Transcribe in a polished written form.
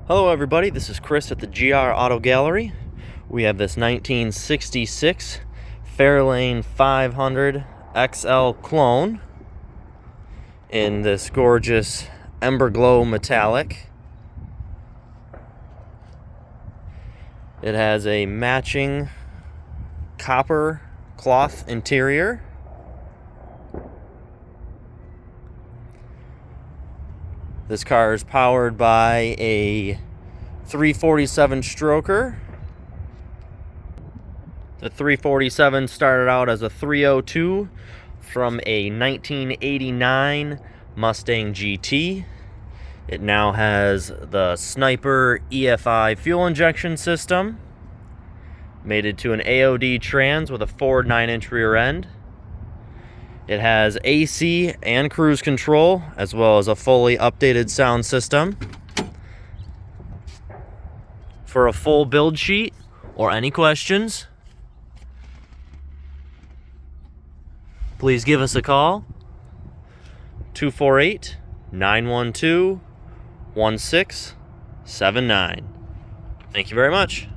Hello everybody, this is Chris at the GR Auto Gallery. We have this 1966 Fairlane 500 XL clone in this gorgeous Emberglo metallic. It has a matching copper cloth interior. This car is powered by a 347 stroker. The 347 started out as a 302 from a 1989 Mustang GT. It now has the Sniper EFI fuel injection system, mated to an AOD trans with a forward 9-inch rear end. It has AC and cruise control, as well as a fully updated sound system. For a full build sheet or any questions, please give us a call, 248-912-1679. Thank you very much.